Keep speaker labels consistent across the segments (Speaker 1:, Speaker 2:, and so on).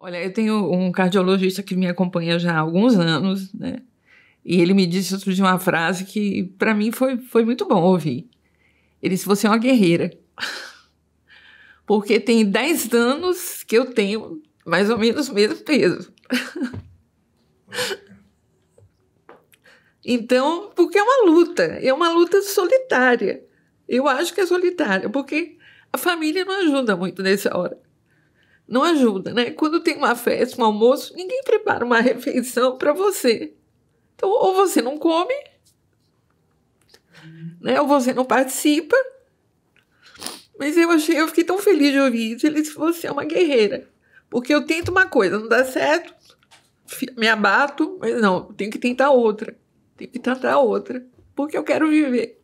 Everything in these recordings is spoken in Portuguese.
Speaker 1: Olha, eu tenho um cardiologista que me acompanha já há alguns anos, né? E ele me disse outro dia uma frase que, para mim, foi muito bom ouvir. Ele disse: você é uma guerreira. Porque tem 10 anos que eu tenho mais ou menos o mesmo peso. Então, porque é uma luta solitária. Eu acho que é solitária, porque a família não ajuda muito nessa hora. Não ajuda, né? Quando tem uma festa, um almoço, ninguém prepara uma refeição para você. Então, ou você não come, né? Ou você não participa. Mas eu fiquei tão feliz de ouvir isso. Ele disse: você é uma guerreira. Porque eu tento uma coisa, não dá certo, me abato, mas não, eu tenho que tentar outra. Tenho que tentar outra. Porque eu quero viver.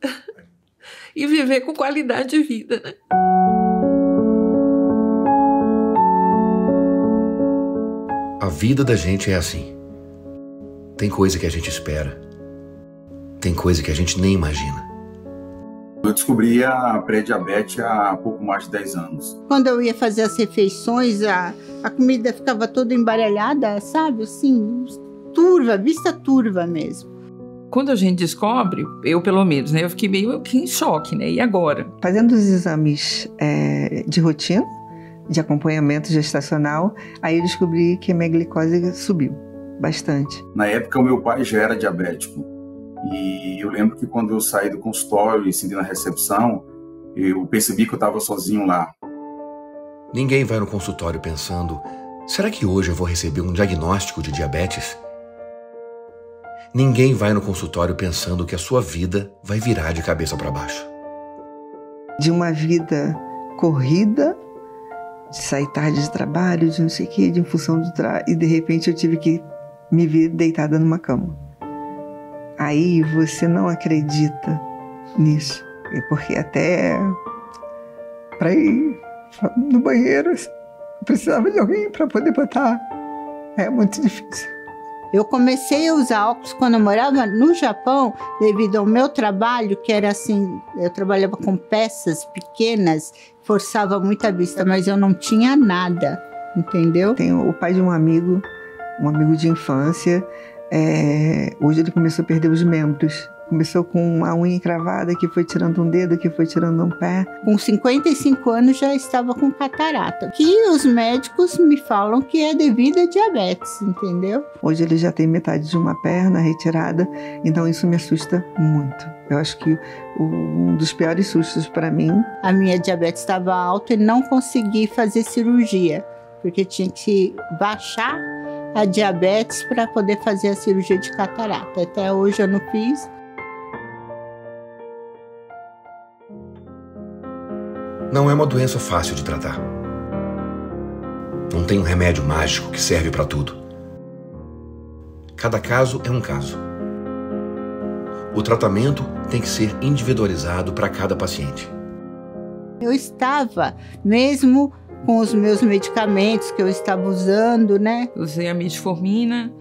Speaker 1: E viver com qualidade de vida, né?
Speaker 2: A vida da gente é assim. Tem coisa que a gente espera. Tem coisa que a gente nem imagina.
Speaker 3: Eu descobri a pré-diabetes há pouco mais de 10 anos.
Speaker 4: Quando eu ia fazer as refeições, a comida ficava toda embaralhada, sabe? Assim, turva, vista turva mesmo.
Speaker 1: Quando a gente descobre, eu pelo menos, né? Eu fiquei meio que em choque, né? E agora?
Speaker 5: Fazendo os exames de rotina, de acompanhamento gestacional, aí eu descobri que a minha glicose subiu bastante.
Speaker 3: Na época, o meu pai já era diabético. E eu lembro que quando eu saí do consultório e senti na recepção, eu percebi que eu estava sozinho lá.
Speaker 2: Ninguém vai no consultório pensando: será que hoje eu vou receber um diagnóstico de diabetes? Ninguém vai no consultório pensando que a sua vida vai virar de cabeça para baixo.
Speaker 5: De uma vida corrida, de sair tarde de trabalho, de não sei o quê, de em função do trabalho, e de repente eu tive que me ver deitada numa cama. Aí você não acredita nisso, porque até para ir no banheiro eu precisava de alguém para poder botar. É muito difícil.
Speaker 4: Eu comecei a usar óculos quando eu morava no Japão, devido ao meu trabalho, que era assim, eu trabalhava com peças pequenas, forçava muito a vista, mas eu não tinha nada, entendeu?
Speaker 5: Tenho o pai de um amigo de infância. Hoje ele começou a perder os membros. Começou com a unha encravada, que foi tirando um dedo, que foi tirando um pé.
Speaker 4: Com 55 anos já estava com catarata, que os médicos me falam que é devido a diabetes, entendeu?
Speaker 5: Hoje ele já tem metade de uma perna retirada, então isso me assusta muito. Eu acho que um dos piores sustos para mim.
Speaker 4: A minha diabetes estava alta e não consegui fazer cirurgia, porque tinha que baixar a diabetes para poder fazer a cirurgia de catarata. Até hoje eu não fiz.
Speaker 2: Não é uma doença fácil de tratar. Não tem um remédio mágico que serve para tudo. Cada caso é um caso. O tratamento tem que ser individualizado para cada paciente.
Speaker 4: Eu estava mesmo com os meus medicamentos que eu estava usando, né?
Speaker 1: Usei a metformina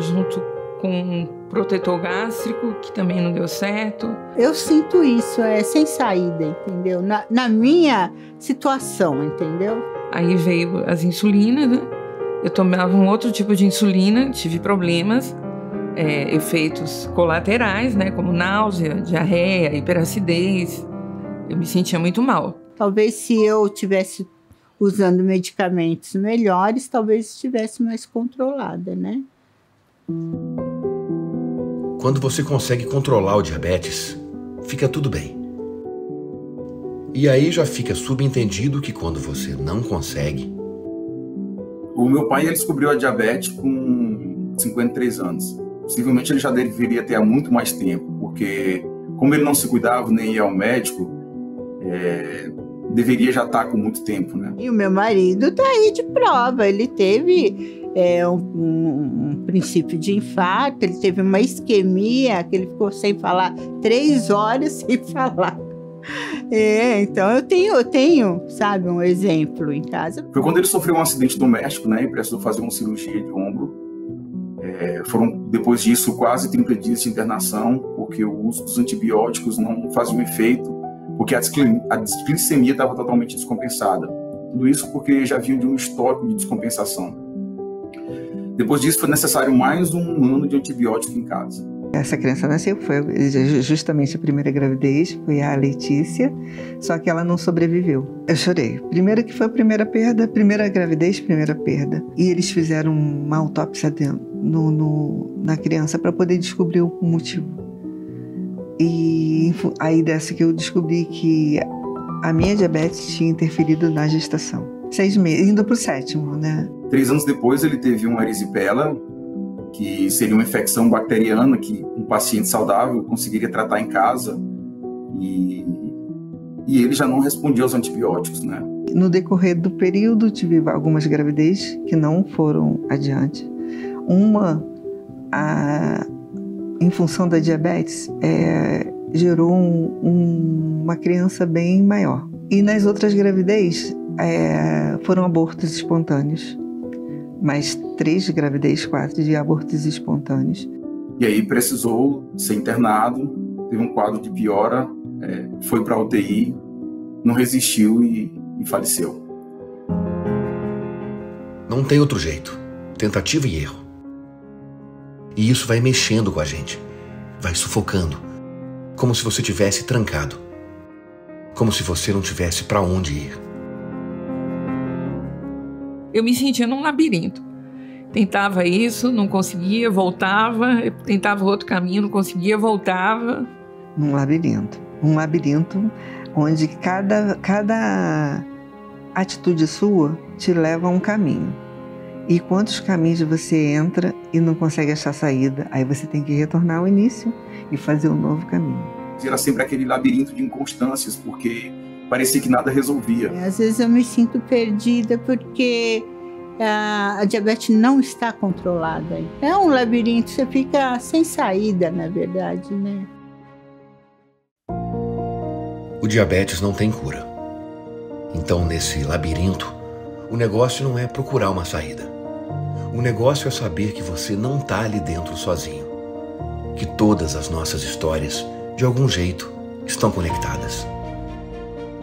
Speaker 1: junto com protetor gástrico, que também não deu certo.
Speaker 4: Eu sinto isso, sem saída, entendeu? Na minha situação, entendeu?
Speaker 1: Aí veio as insulinas, né? Eu tomava um outro tipo de insulina, tive problemas, efeitos colaterais, né? Como náusea, diarreia, hiperacidez. Eu me sentia muito mal.
Speaker 4: Talvez se eu tivesse usando medicamentos melhores, talvez estivesse mais controlada, né?
Speaker 2: Quando você consegue controlar o diabetes, fica tudo bem. E aí já fica subentendido que quando você não consegue...
Speaker 3: O meu pai ele descobriu a diabetes com 53 anos. Possivelmente ele já deveria ter há muito mais tempo, porque como ele não se cuidava nem ia ao médico, deveria já estar com muito tempo, né?
Speaker 4: E o meu marido está aí de prova. Ele teve um princípio de infarto, ele teve uma isquemia, que ele ficou sem falar 3 horas sem falar. Então eu tenho, sabe, um exemplo em casa.
Speaker 3: Foi quando ele sofreu um acidente doméstico, né, e precisou fazer uma cirurgia de ombro. Foram, depois disso, quase 30 dias de internação, porque o uso dos antibióticos não fazia efeito, porque a desglicemia estava totalmente descompensada. Tudo isso porque já vinham de um histórico de descompensação. Depois disso, foi necessário mais um ano de antibiótico em casa.
Speaker 5: Essa criança nasceu, foi justamente a primeira gravidez, foi a Letícia, só que ela não sobreviveu. Eu chorei. Primeiro que foi a primeira perda, primeira gravidez, primeira perda. E eles fizeram uma autópsia na criança para poder descobrir o motivo. E aí dessa que eu descobri que a minha diabetes tinha interferido na gestação. 6 meses, indo para o 7º, né?
Speaker 3: 3 anos depois ele teve uma erisipela, que seria uma infecção bacteriana que um paciente saudável conseguiria tratar em casa, e ele já não respondia aos antibióticos, né?
Speaker 5: No decorrer do período tive algumas gravidez que não foram adiante. Uma, em função da diabetes, gerou uma criança bem maior. E nas outras gravidez foram abortos espontâneos. Mais 3 gravidez, 4 de abortos espontâneos.
Speaker 3: E aí precisou ser internado, teve um quadro de piora, foi para a UTI, não resistiu e faleceu.
Speaker 2: Não tem outro jeito. Tentativa e erro. E isso vai mexendo com a gente. Vai sufocando. Como se você tivesse trancado. Como se você não tivesse para onde ir.
Speaker 1: Eu me sentia num labirinto. Tentava isso, não conseguia, voltava. Eu tentava outro caminho, não conseguia, voltava.
Speaker 5: Um labirinto onde cada atitude sua te leva a um caminho. E quantos caminhos você entra e não consegue achar saída, aí você tem que retornar ao início e fazer um novo caminho.
Speaker 3: Era sempre aquele labirinto de inconstâncias, porque parecia que nada resolvia.
Speaker 4: Às vezes eu me sinto perdida porque a diabetes não está controlada. É um labirinto, você fica sem saída, na verdade, né?
Speaker 2: O diabetes não tem cura. Então, nesse labirinto, o negócio não é procurar uma saída. O negócio é saber que você não está ali dentro sozinho. Que todas as nossas histórias, de algum jeito, estão conectadas.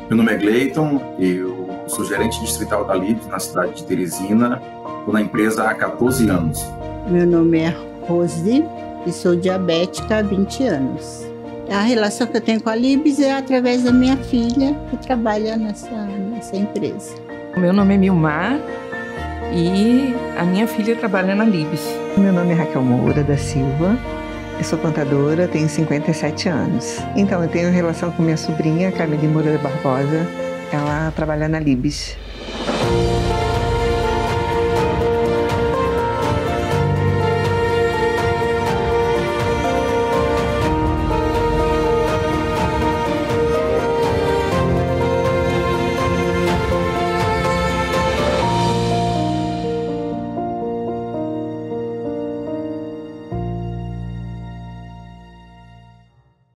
Speaker 3: Meu nome é Gleiton, eu sou gerente distrital da Libs na cidade de Teresina. Estou na empresa há 14 anos.
Speaker 4: Meu nome é Rose e sou diabética há 20 anos. A relação que eu tenho com a Libs é através da minha filha, que trabalha nessa empresa.
Speaker 1: Meu nome é Milmar e a minha filha trabalha na Libs.
Speaker 5: Meu nome é Raquel Moura da Silva. Eu sou contadora, tenho 57 anos. Então, eu tenho relação com minha sobrinha, Camille Moura Barbosa. Ela trabalha na Libs.